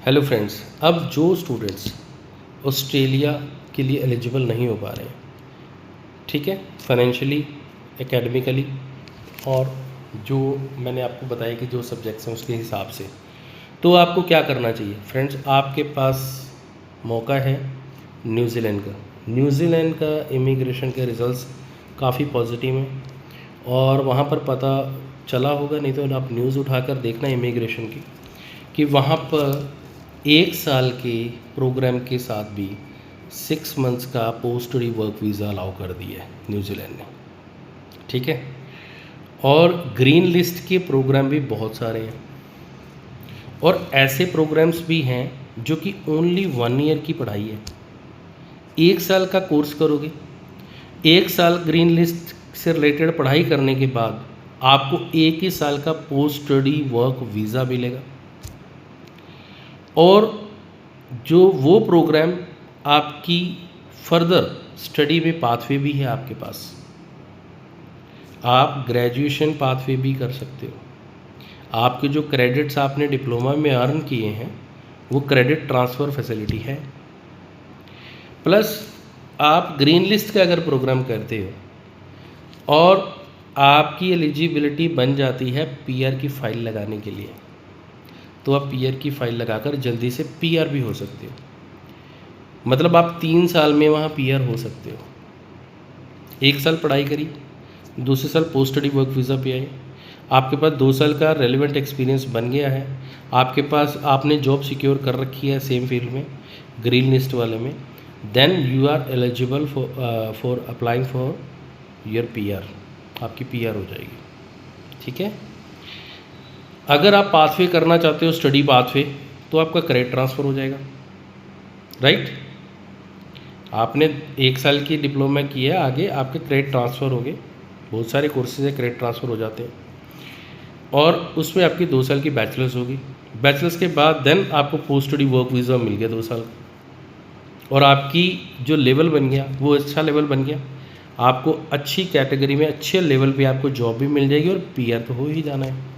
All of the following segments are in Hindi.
हेलो फ्रेंड्स, अब जो स्टूडेंट्स ऑस्ट्रेलिया के लिए एलिजिबल नहीं हो पा रहे हैं, ठीक है, फाइनेंशियली, एकेडमिकली, और जो मैंने आपको बताया कि जो सब्जेक्ट्स हैं उसके हिसाब से, तो आपको क्या करना चाहिए फ्रेंड्स। आपके पास मौका है न्यूजीलैंड का इमिग्रेशन के रिज़ल्ट्स काफ़ी पॉजिटिव हैं और वहाँ पर पता चला होगा, नहीं तो आप न्यूज़ उठाकर देखना इमिग्रेशन की, कि वहाँ पर 1 साल के प्रोग्राम के साथ भी 6 मंथ्स का post study work visa allow कर दिया है न्यूजीलैंड ने, ठीक है। और ग्रीन लिस्ट के प्रोग्राम भी बहुत सारे हैं और ऐसे प्रोग्राम्स भी हैं जो कि ओनली 1 ईयर की पढ़ाई है। 1 साल का कोर्स करोगे, 1 साल ग्रीन लिस्ट से रिलेटेड पढ़ाई करने के बाद आपको 1 ही साल का पोस्ट स्टडी वर्क वीज़ा मिलेगा। और जो वो प्रोग्राम आपकी फर्दर स्टडी में पाथवे भी है आपके पास, आप ग्रेजुएशन पाथवे भी कर सकते हो। आपके जो क्रेडिट्स आपने डिप्लोमा में अर्न किए हैं वो क्रेडिट ट्रांसफ़र फैसिलिटी है। प्लस आप ग्रीन लिस्ट का अगर प्रोग्राम करते हो और आपकी एलिजिबिलिटी बन जाती है पीआर की फ़ाइल लगाने के लिए, तो आप पीआर की फ़ाइल लगाकर जल्दी से पीआर भी हो सकते हो। मतलब आप 3 साल में वहाँ पीआर हो सकते हो। 1 साल पढ़ाई करी, दूसरे साल पोस्ट स्टडी वर्क वीज़ा पे आए, आपके पास 2 साल का रेलिवेंट एक्सपीरियंस बन गया है, आपके पास आपने जॉब सिक्योर कर रखी है सेम फील्ड में, ग्रीन लिस्ट वाले में, then you are eligible for applying for your PR. आपकी पीआर हो जाएगी, ठीक है। अगर आप पाथवे करना चाहते हो स्टडी पाथवे, तो आपका क्रेडिट ट्रांसफ़र हो जाएगा, राइट। आपने 1 साल की डिप्लोमा की है, आगे आपके क्रेडिट ट्रांसफ़र हो गए, बहुत सारे कोर्सेज है क्रेडिट ट्रांसफ़र हो जाते हैं, और उसमें आपकी 2 साल की बैचलर्स होगी। बैचलर्स के बाद देन आपको पोस्ट स्टडी वर्क वीज़ा मिल गया 2 साल का, और आपकी जो लेवल बन गया वो अच्छा लेवल बन गया, आपको अच्छी कैटेगरी में अच्छे लेवल पे आपको जॉब भी मिल जाएगी और पीआर तो हो ही जाना है।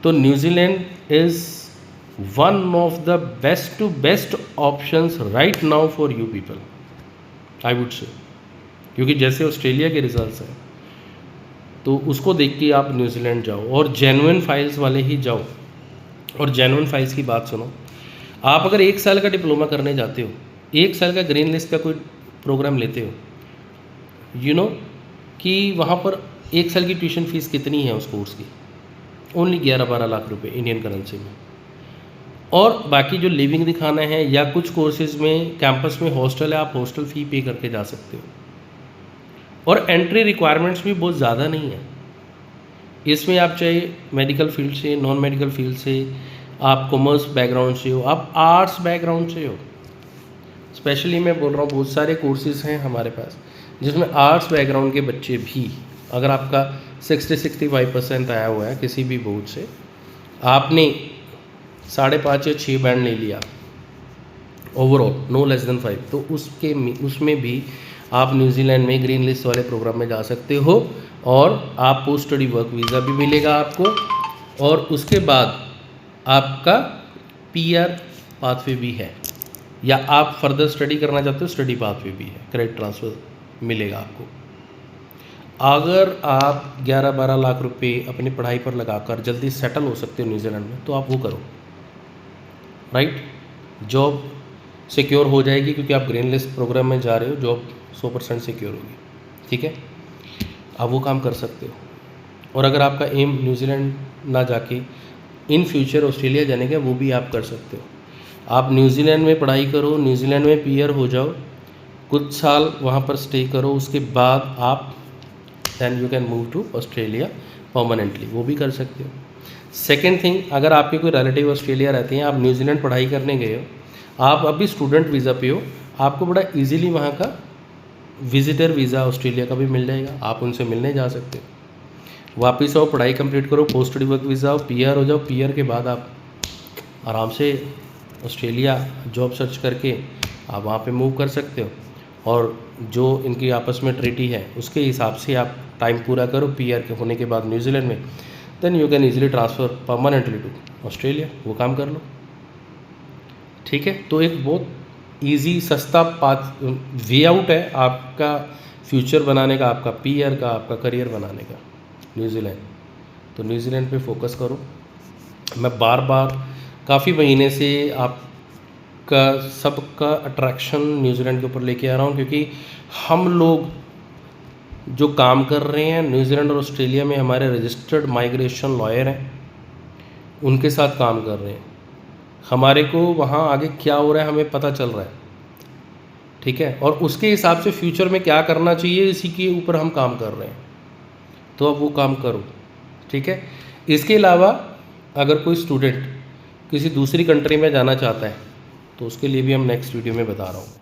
तो New Zealand is one of the best to best options right now for you people, I would say, क्योंकि जैसे ऑस्ट्रेलिया के रिजल्ट्स हैं तो उसको देख के आप न्यूजीलैंड जाओ और जेन्युइन फाइल्स वाले ही जाओ। और जेन्युइन फाइल्स की बात सुनो, आप अगर 1 साल का डिप्लोमा करने जाते हो, 1 साल का ग्रीन लिस्ट का कोई प्रोग्राम लेते हो, यू नो कि वहाँ पर 1 साल की ट्यूशन फीस कितनी है उस कोर्स की, ओनली 11-12 लाख रुपए इंडियन करेंसी में। और बाकी जो लिविंग दिखाना है, या कुछ कोर्सेज में कैंपस में हॉस्टल है, आप हॉस्टल फ़ी पे करके जा सकते हो। और एंट्री रिक्वायरमेंट्स भी बहुत ज़्यादा नहीं है इसमें। आप चाहे मेडिकल फील्ड से, नॉन मेडिकल फील्ड से, आप कॉमर्स बैकग्राउंड से हो, आप आर्ट्स बैकग्राउंड से हो, स्पेशली मैं बोल रहा हूँ बहुत सारे कोर्सेज़ हैं हमारे पास जिसमें आर्ट्स बैकग्राउंड के बच्चे भी, अगर आपका 60-65% आया हुआ है किसी भी बोर्ड से, आपने 5.5 या 6 बैंड ले लिया ओवरऑल, नो लेस देन 5, तो उसमें भी आप न्यूजीलैंड में ग्रीन लिस्ट वाले प्रोग्राम में जा सकते हो और आप पोस्ट स्टडी वर्क वीज़ा भी मिलेगा आपको, और उसके बाद आपका पीआर पाथवे भी है, या आप फर्दर स्टडी करना चाहते हो स्टडी पाथवे भी है, क्रेडिट ट्रांसफ़र मिलेगा आपको। अगर आप 11-12 लाख रुपए अपनी पढ़ाई पर लगाकर जल्दी सेटल हो सकते हो न्यूजीलैंड में, तो आप वो करो, राइट। जॉब सिक्योर हो जाएगी क्योंकि आप ग्रीन लिस्ट प्रोग्राम में जा रहे हो, जॉब 100% सिक्योर होगी, ठीक है। आप वो काम कर सकते हो। और अगर आपका एम न्यूजीलैंड ना जाके इन फ्यूचर ऑस्ट्रेलिया जाने का, वो भी आप कर सकते हो। आप न्यूजीलैंड में पढ़ाई करो, न्यूजीलैंड में पीआर हो जाओ, कुछ साल वहाँ पर स्टे करो, उसके बाद आप then you can move to Australia permanently, वो भी कर सकते हो। सेकेंड थिंग, अगर आपके कोई रिलेटिव ऑस्ट्रेलिया रहते हैं, आप न्यूजीलैंड पढ़ाई करने गए हो, आप अभी स्टूडेंट वीज़ा पे हो, आपको बड़ा इजीली वहाँ का विजिटर वीज़ा ऑस्ट्रेलिया का भी मिल जाएगा, आप उनसे मिलने जा सकते हो। वापस आओ, पढ़ाई कंप्लीट करो, पोस्ट स्टडी वर्क वीज़ा हो, पीआर हो जाओ, पीआर के बाद आप आराम से ऑस्ट्रेलिया जॉब सर्च करके आप वहाँ पे मूव कर सकते हो, और जो इनकी आपस में ट्रीटी है उसके हिसाब से आप टाइम पूरा करो पीआर के होने के बाद न्यूजीलैंड में, then you can easily transfer permanently to Australia, वो काम कर लो। ठीक है, तो एक बहुत इजी सस्ता पाथ वे आउट है आपका फ्यूचर बनाने का, आपका पीआर का, आपका करियर बनाने का, न्यूजीलैंड। तो न्यूजीलैंड पे फोकस करो। मैं बार बार काफ़ी महीने से आपका सबका अट्रैक्शन न्यूजीलैंड के ऊपर लेके आ रहा हूँ, क्योंकि हम लोग जो काम कर रहे हैं न्यूजीलैंड और ऑस्ट्रेलिया में, हमारे रजिस्टर्ड माइग्रेशन लॉयर हैं, उनके साथ काम कर रहे हैं। हमारे को वहाँ आगे क्या हो रहा है हमें पता चल रहा है, ठीक है, और उसके हिसाब से फ्यूचर में क्या करना चाहिए इसी के ऊपर हम काम कर रहे हैं। तो अब वो काम करो, ठीक है। इसके अलावा अगर कोई स्टूडेंट किसी दूसरी कंट्री में जाना चाहता है तो उसके लिए भी हम नेक्स्ट वीडियो में बता रहा हूँ।